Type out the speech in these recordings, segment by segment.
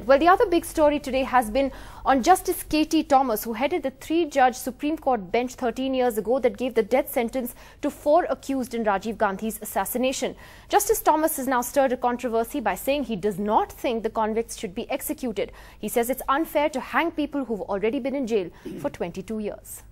Well, the other big story today has been on Justice K.T. Thomas, who headed the three-judge Supreme Court bench 13 years ago that gave the death sentence to 4 accused in Rajiv Gandhi's assassination. Justice Thomas has now stirred a controversy by saying he does not think the convicts should be executed. He says it's unfair to hang people who've already been in jail for 22 years.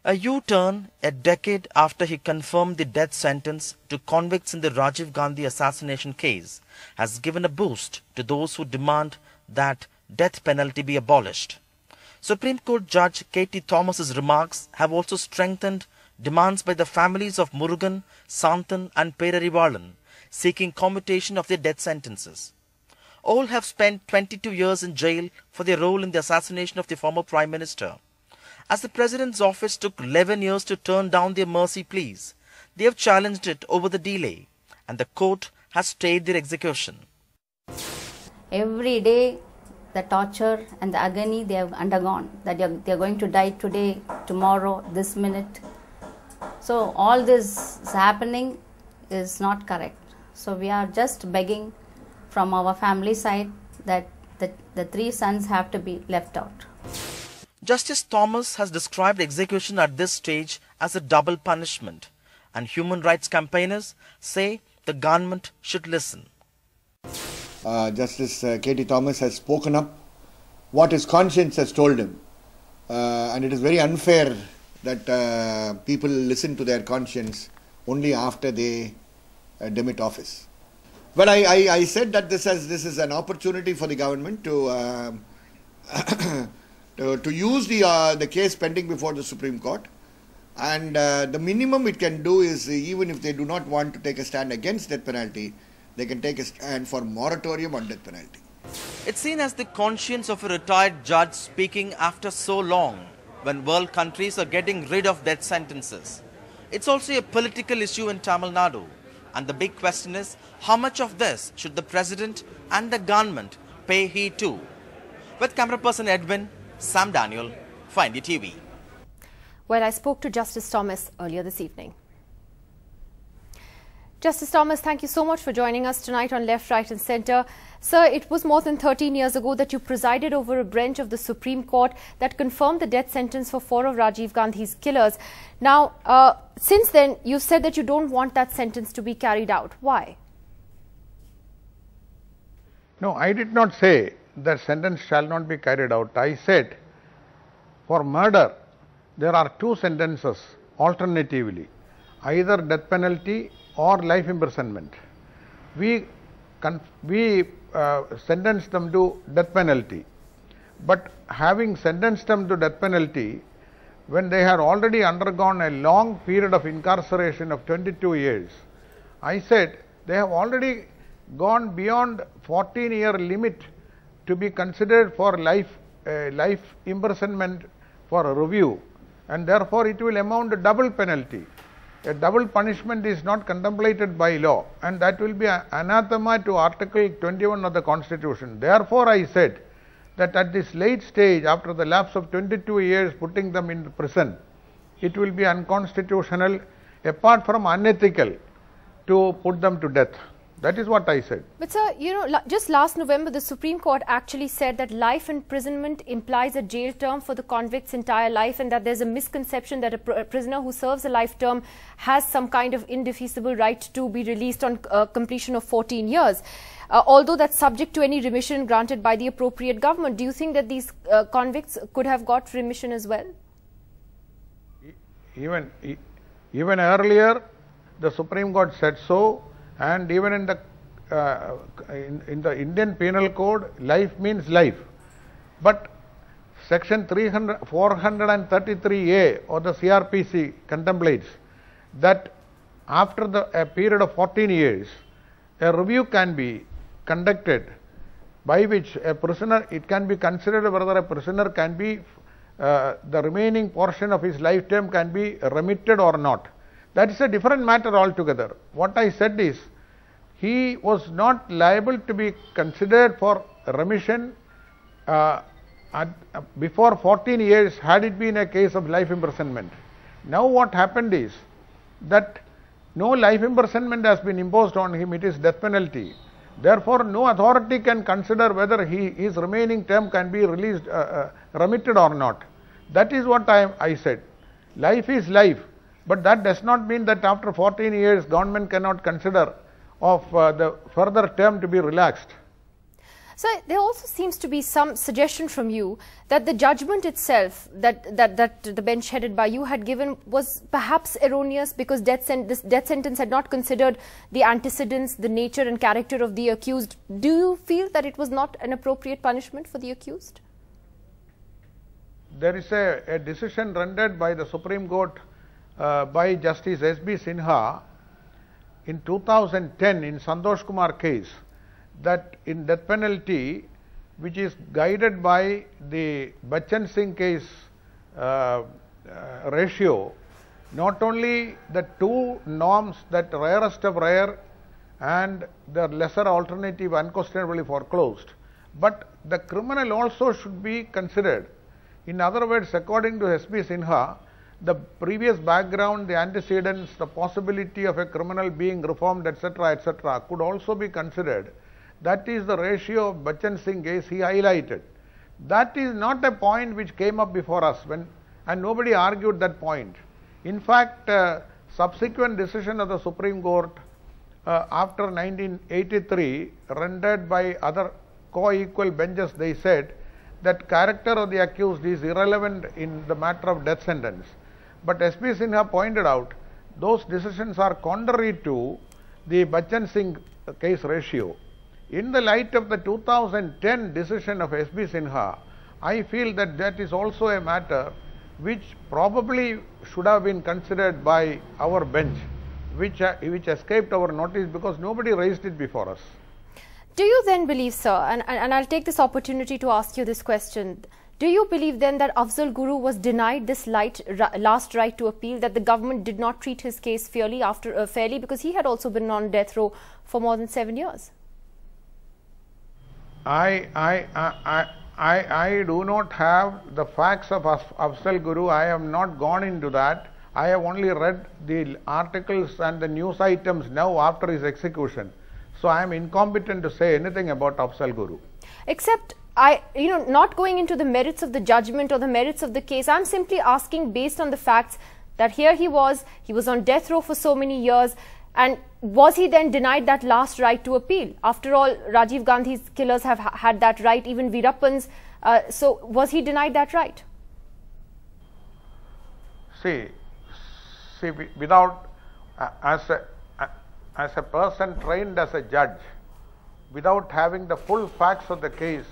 A U-turn a decade after he confirmed the death sentence to convicts in the Rajiv Gandhi assassination case has given a boost to those who demand that death penalty be abolished. Supreme Court Judge K.T. Thomas's remarks have also strengthened demands by the families of Murugan, Santhan and Perarivalan seeking commutation of their death sentences. All have spent 22 years in jail for their role in the assassination of the former Prime Minister. As the President's office took 11 years to turn down their mercy pleas, they have challenged it over the delay, and the court has stayed their execution. Every day, the torture and the agony they have undergone, that they are going to die today, tomorrow, this minute. So all this is happening is not correct. So we are just begging from our family side that the 3 sons have to be left out. Justice Thomas has described execution at this stage as a double punishment, and human rights campaigners say the government should listen. Justice K.T. Thomas has spoken up what his conscience has told him, and it is very unfair that people listen to their conscience only after they demit office. But I said that this is an opportunity for the government to to use the case pending before the Supreme Court, and the minimum it can do is, even if they do not want to take a stand against death penalty, they can take a stand for moratorium on death penalty. It's seen as the conscience of a retired judge speaking after so long, when world countries are getting rid of death sentences. It's also a political issue in Tamil Nadu, and the big question is, how much of this should the President and the government pay heed to? With camera person Edwin, Sam Daniel, Find It TV. Well, I spoke to Justice Thomas earlier this evening. Justice Thomas, thank you so much for joining us tonight on Left, Right and Centre. Sir, it was more than 13 years ago that you presided over a bench of the Supreme Court that confirmed the death sentence for 4 of Rajiv Gandhi's killers. Now, since then, you've said that you don't want that sentence to be carried out. Why? No, I did not say that sentence shall not be carried out. I said, for murder, there are 2 sentences alternatively, either death penalty or life imprisonment. We sentenced them to death penalty, but having sentenced them to death penalty, when they had already undergone a long period of incarceration of 22 years, I said they have already gone beyond 14-year limit to be considered for life imprisonment for a review, and therefore it will amount to double penalty. A double punishment is not contemplated by law, and that will be anathema to Article 21 of the Constitution. Therefore, I said that at this late stage, after the lapse of 22 years putting them in prison, it will be unconstitutional, apart from unethical, to put them to death. That is what I said. But sir, you know, just last November, the Supreme Court actually said that life imprisonment implies a jail term for the convict's entire life, and that there's a misconception that a prisoner who serves a life term has some kind of indefeasible right to be released on completion of 14 years. Although that's subject to any remission granted by the appropriate government. Do you think that these convicts could have got remission as well? Even earlier, the Supreme Court said so. And even in the Indian Penal Code, life means life. But Section 433A of the CRPC contemplates that after a period of 14 years, a review can be conducted by which a prisoner, it can be considered whether a prisoner can be, the remaining portion of his lifetime can be remitted or not. That is a different matter altogether. What I said is, he was not liable to be considered for remission before 14 years had it been a case of life imprisonment. Now what happened is that no life imprisonment has been imposed on him, it is death penalty. Therefore, no authority can consider whether his remaining term can be released, remitted or not. That is what I said. Life is life, but that does not mean that after 14 years government cannot consider of the further term to be relaxed. So there also seems to be some suggestion from you that the judgment itself that the bench headed by you had given was perhaps erroneous because this death sentence had not considered the antecedents, the nature and character of the accused. Do you feel that it was not an appropriate punishment for the accused? There is a decision rendered by the Supreme Court by Justice S.B. Sinha in 2010 in Santosh Kumar case, that in death penalty, which is guided by the Bachchan Singh case ratio, not only the two norms, that rarest of rare and the lesser alternative unquestionably foreclosed, but the criminal also should be considered. In other words, according to S.B. Sinha, the previous background, the antecedents, the possibility of a criminal being reformed, etc., could also be considered. That is the ratio of Bachchan Singh case he highlighted. That is not a point which came up before us, and nobody argued that point. In fact, subsequent decision of the Supreme Court after 1983, rendered by other co-equal benches, they said that character of the accused is irrelevant in the matter of death sentence. But S.B. Sinha pointed out those decisions are contrary to the Bachchan Singh case ratio. In the light of the 2010 decision of S.B. Sinha, I feel that that is also a matter which probably should have been considered by our bench, which escaped our notice because nobody raised it before us. Do you then believe, sir, and I'll take this opportunity to ask you this question, do you believe then that Afzal Guru was denied this last right to appeal, that the government did not treat his case fairly because he had also been on death row for more than 7 years? I do not have the facts of Afzal Guru. I have not gone into that. I have only read the articles and the news items now after his execution. So I am incompetent to say anything about Afzal Guru. Except, not going into the merits of the judgment or the merits of the case, I'm simply asking based on the facts that here he was on death row for so many years, and was he then denied that last right to appeal? After all, Rajiv Gandhi's killers have had that right, even Veerappan's. So was he denied that right? See, without, as a person trained as a judge, without having the full facts of the case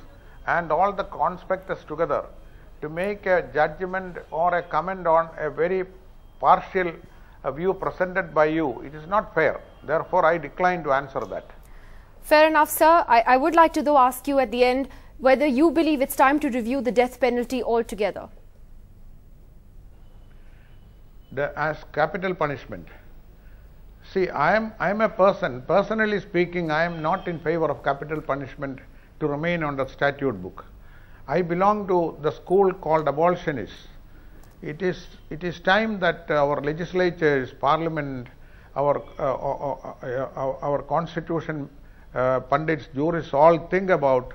and all the conspectus together, to make a judgment or a comment on a very partial view presented by you, it is not fair. Therefore, I decline to answer that. Fair enough, sir. I would like to though ask you at the end whether you believe it's time to review the death penalty altogether. As capital punishment. See, I am a person, personally speaking, I am not in favor of capital punishment to remain on the statute book. I belong to the school called abolitionists. It is time that our legislatures, parliament, our constitution, pundits, jurists all think about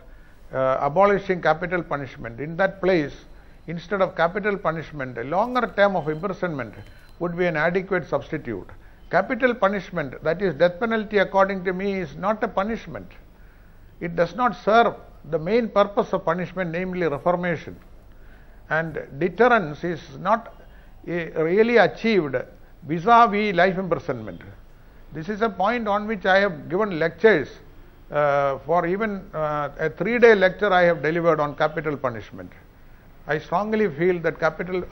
abolishing capital punishment. In that place, instead of capital punishment, a longer term of imprisonment would be an adequate substitute. Capital punishment, that is death penalty, according to me, is not a punishment. It does not serve the main purpose of punishment, namely reformation. And deterrence is not really achieved vis-a-vis life imprisonment. This is a point on which I have given lectures. For even a 3-day lecture I have delivered on capital punishment. I strongly feel that capital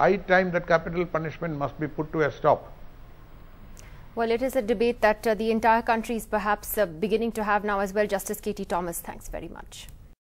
punishment must be put to a stop. Well, it is a debate that the entire country is perhaps beginning to have now as well. Justice K.T. Thomas, thanks very much.